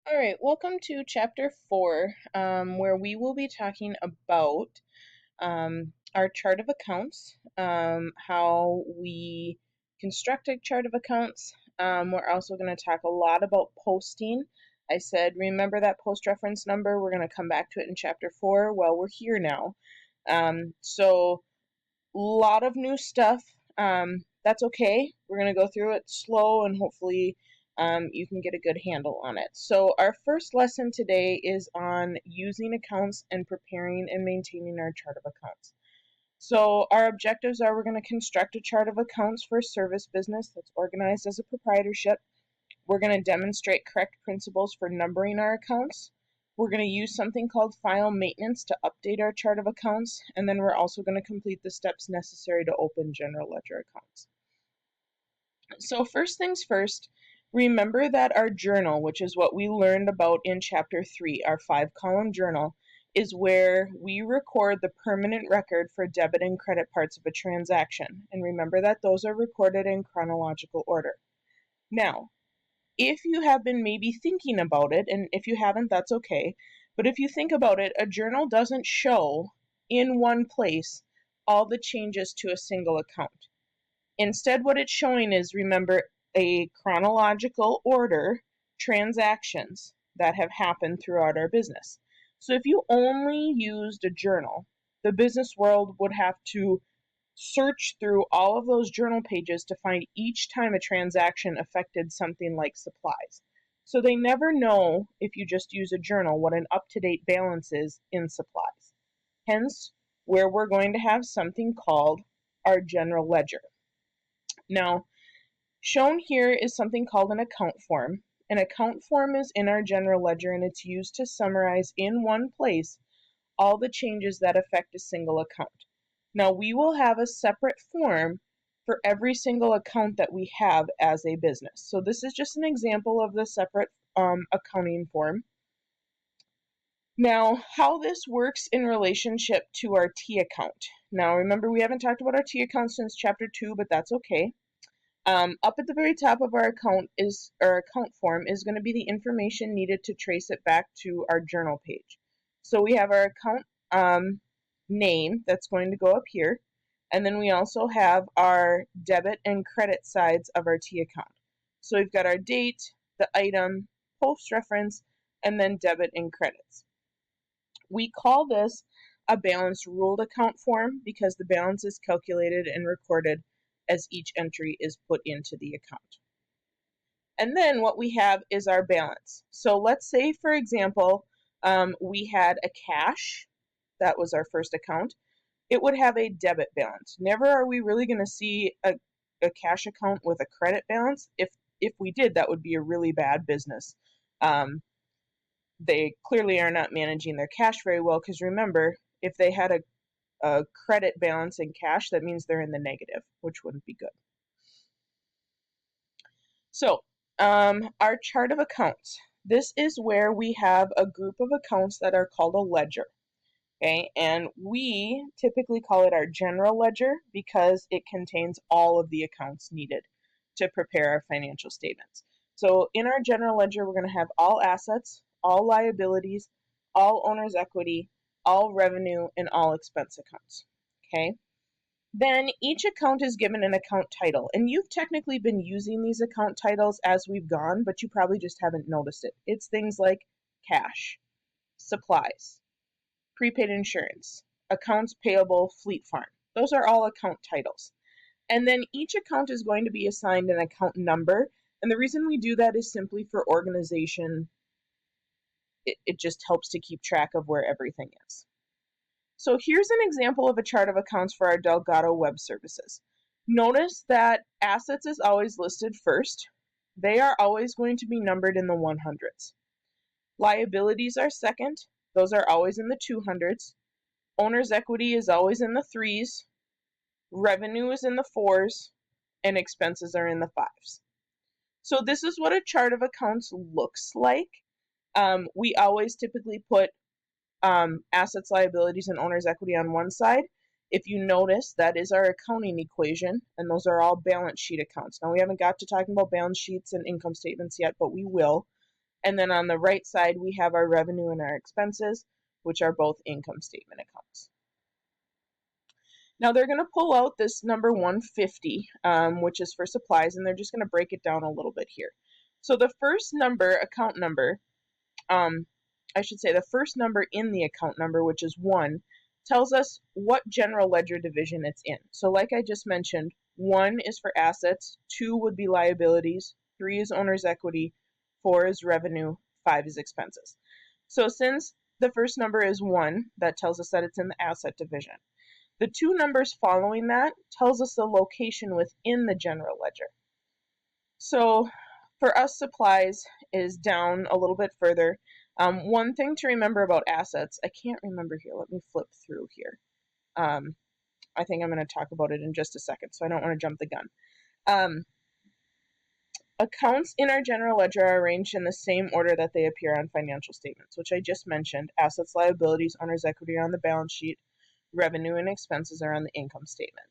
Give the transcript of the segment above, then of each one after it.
All right, welcome to chapter 4, where we will be talking about our chart of accounts, how we construct a chart of accounts. We're also going to talk a lot about posting. I said, remember that post reference number? We're going to come back to it in chapter 4. Well, we're here now. So, a lot of new stuff. That's okay. We're going to go through it slow and hopefully you can get a good handle on it. So our first lesson today is on using accounts and preparing and maintaining our chart of accounts. So our objectives are we're going to construct a chart of accounts for a service business that's organized as a proprietorship. We're going to demonstrate correct principles for numbering our accounts. We're going to use something called file maintenance to update our chart of accounts, and then we're also going to complete the steps necessary to open general ledger accounts. So first things first, remember that our journal, which is what we learned about in chapter 3, our 5-column journal, is where we record the permanent record for debit and credit parts of a transaction. And remember that those are recorded in chronological order. Now, if you have been maybe thinking about it, and if you haven't, that's okay, but if you think about it, a journal doesn't show in one place all the changes to a single account. Instead, what it's showing is, remember, a chronological order transactions that have happened throughout our business. So if you only used a journal, the business world would have to search through all of those journal pages to find each time a transaction affected something like supplies. So they never know, if you just use a journal, what an up-to-date balance is in supplies. Hence, where we're going to have something called our general ledger. Now, shown here is something called an account form. An account form is in our general ledger and it's used to summarize in one place all the changes that affect a single account. Now, we will have a separate form for every single account that we have as a business. So this is just an example of the separate accounting form. Now, how this works in relationship to our T account. Now, remember, we haven't talked about our T account since chapter 2, but that's okay. Up at the very top of our account form is going to be the information needed to trace it back to our journal page. So we have our account name that's going to go up here, and then we also have our debit and credit sides of our T account. So we've got our date, the item, post reference, and then debit and credits. We call this a balanced ruled account form because the balance is calculated and recorded as each entry is put into the account. And then what we have is our balance. So let's say, for example, we had a cash. That was our first account. It would have a debit balance. Never are we really going to see a cash account with a credit balance. If we did, that would be a really bad business. They clearly are not managing their cash very well because remember, if they had a credit balance in cash, that means they're in the negative, which wouldn't be good. So, our chart of accounts. This is where we have a group of accounts that are called a ledger. Okay, and we typically call it our general ledger because it contains all of the accounts needed to prepare our financial statements. So in our general ledger, we're going to have all assets, all liabilities, all owner's equity, all revenue, and all expense accounts. Okay. Then each account is given an account title, and you've technically been using these account titles as we've gone, but you probably just haven't noticed it. It's things like cash, supplies, prepaid insurance, accounts payable, fleet farm. Those are all account titles. And then each account is going to be assigned an account number, and the reason we do that is simply for organization. It just helps to keep track of where everything is. So here's an example of a chart of accounts for our Delgado Web Services. Notice that assets is always listed first. They are always going to be numbered in the 100s. Liabilities are second. Those are always in the 200s. Owner's equity is always in the 3s. Revenue is in the 4s. And expenses are in the 5s. So this is what a chart of accounts looks like. We always typically put assets, liabilities, and owner's equity on one side. If you notice, that is our accounting equation, and those are all balance sheet accounts. Now, we haven't got to talking about balance sheets and income statements yet, but we will. And then on the right side, we have our revenue and our expenses, which are both income statement accounts. Now they're going to pull out this number 150, which is for supplies, and they're just going to break it down a little bit here. So the first number, account number, I should say the first number in the account number, which is 1, tells us what general ledger division it's in. So like I just mentioned, 1 is for assets, 2 would be liabilities, 3 is owner's equity, 4 is revenue, 5 is expenses. So since the first number is 1, that tells us that it's in the asset division. The 2 numbers following that tells us the location within the general ledger. So for us, supplies is down a little bit further. One thing to remember about assets, I can't remember here. Let me flip through here. I think I'm going to talk about it in just a second, so I don't want to jump the gun. Accounts in our general ledger are arranged in the same order that they appear on financial statements, which I just mentioned. Assets, liabilities, owner's equity are on the balance sheet. Revenue and expenses are on the income statement.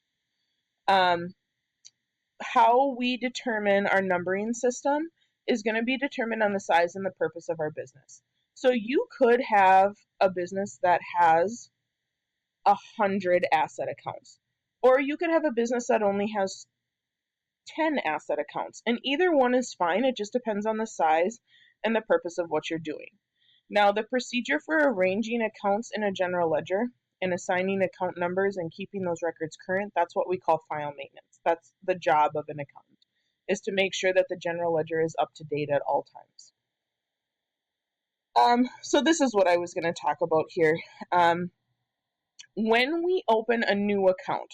How we determine our numbering system is going to be determined on the size and the purpose of our business. So you could have a business that has 100 asset accounts, or you could have a business that only has 10 asset accounts, and either one is fine. It just depends on the size and the purpose of what you're doing. Now, the procedure for arranging accounts in a general ledger and assigning account numbers and keeping those records current, that's what we call file maintenance. That's the job of an accountant, is to make sure that the general ledger is up to date at all times. So this is what I was going to talk about here. When we open a new account,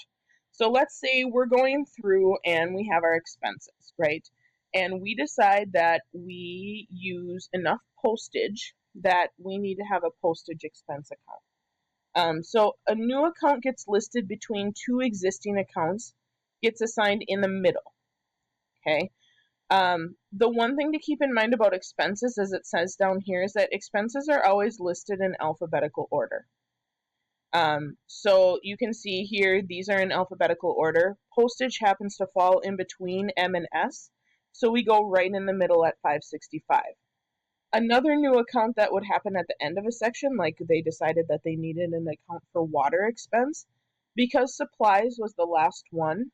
so let's say we're going through and we have our expenses, right? And we decide that we use enough postage that we need to have a postage expense account. So a new account gets listed between 2 existing accounts, gets assigned in the middle, okay? The one thing to keep in mind about expenses, as it says down here, is that expenses are always listed in alphabetical order. So you can see here, these are in alphabetical order. Postage happens to fall in between M and S, so we go right in the middle at 565. Another new account that would happen at the end of a section, like they decided that they needed an account for water expense, because supplies was the last one,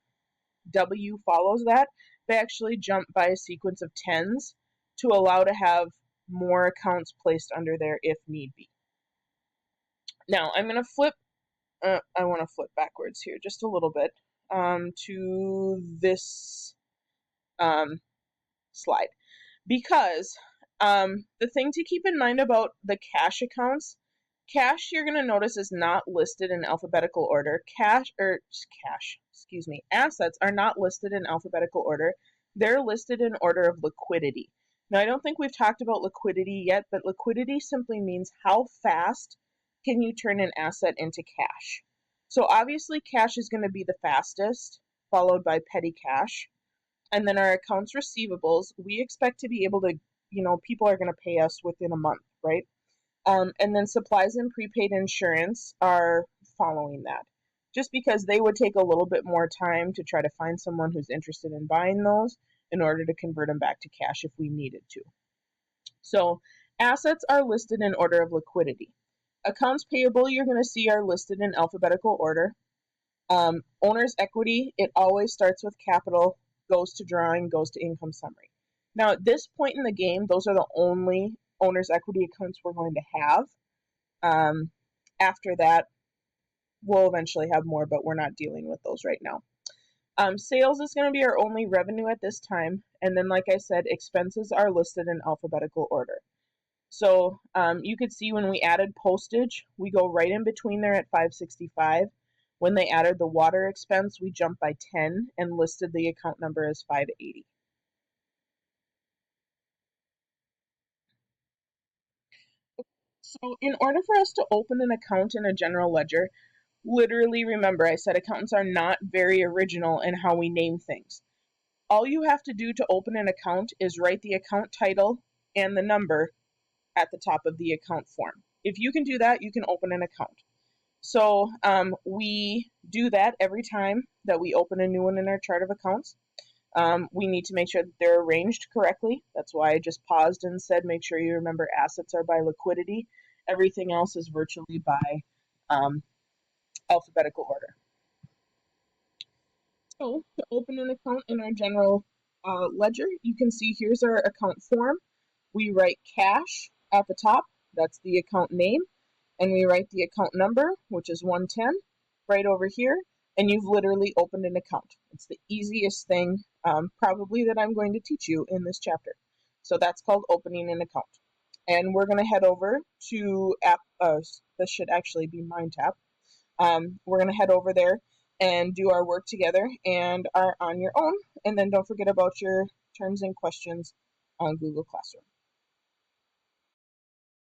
W follows that, they actually jump by a sequence of 10s to allow to have more accounts placed under there if need be. Now, I'm going to flip, I want to flip backwards here just a little bit to this slide. Because the thing to keep in mind about the cash accounts, cash you're going to notice is not listed in alphabetical order. Assets are not listed in alphabetical order. They're listed in order of liquidity. Now, I don't think we've talked about liquidity yet, but liquidity simply means how fast can you turn an asset into cash. So obviously cash is going to be the fastest, followed by petty cash. And then our accounts receivables, we expect to be able to, people are going to pay us within a month, right? And then supplies and prepaid insurance are following that, just because they would take a little bit more time to try to find someone who's interested in buying those in order to convert them back to cash if we needed to. So assets are listed in order of liquidity. Accounts payable, you're going to see, are listed in alphabetical order. Owner's equity, it always starts with capital, goes to drawing, goes to income summary. Now, at this point in the game, those are the only owner's equity accounts we're going to have. After that, we'll eventually have more, but we're not dealing with those right now. Sales is going to be our only revenue at this time. And then, like I said, expenses are listed in alphabetical order. So you could see when we added postage, we go right in between there at 565. When they added the water expense, we jumped by 10 and listed the account number as 580. So in order for us to open an account in a general ledger, literally remember I said accountants are not very original in how we name things. All you have to do to open an account is write the account title and the number at the top of the account form. If you can do that, you can open an account. So we do that every time that we open a new one in our chart of accounts. We need to make sure that they're arranged correctly. That's why I just paused and said make sure you remember assets are by liquidity. Everything else is virtually by um, alphabetical order. So to open an account in our general ledger, you can see here's our account form. We write cash at the top, that's the account name, and we write the account number, which is 110, right over here, and you've literally opened an account. It's the easiest thing probably that I'm going to teach you in this chapter. So that's called opening an account. And we're going to head over to app, this should actually be MindTap. We're going to head over there and do our work together and are on your own. And then don't forget about your terms and questions on Google Classroom.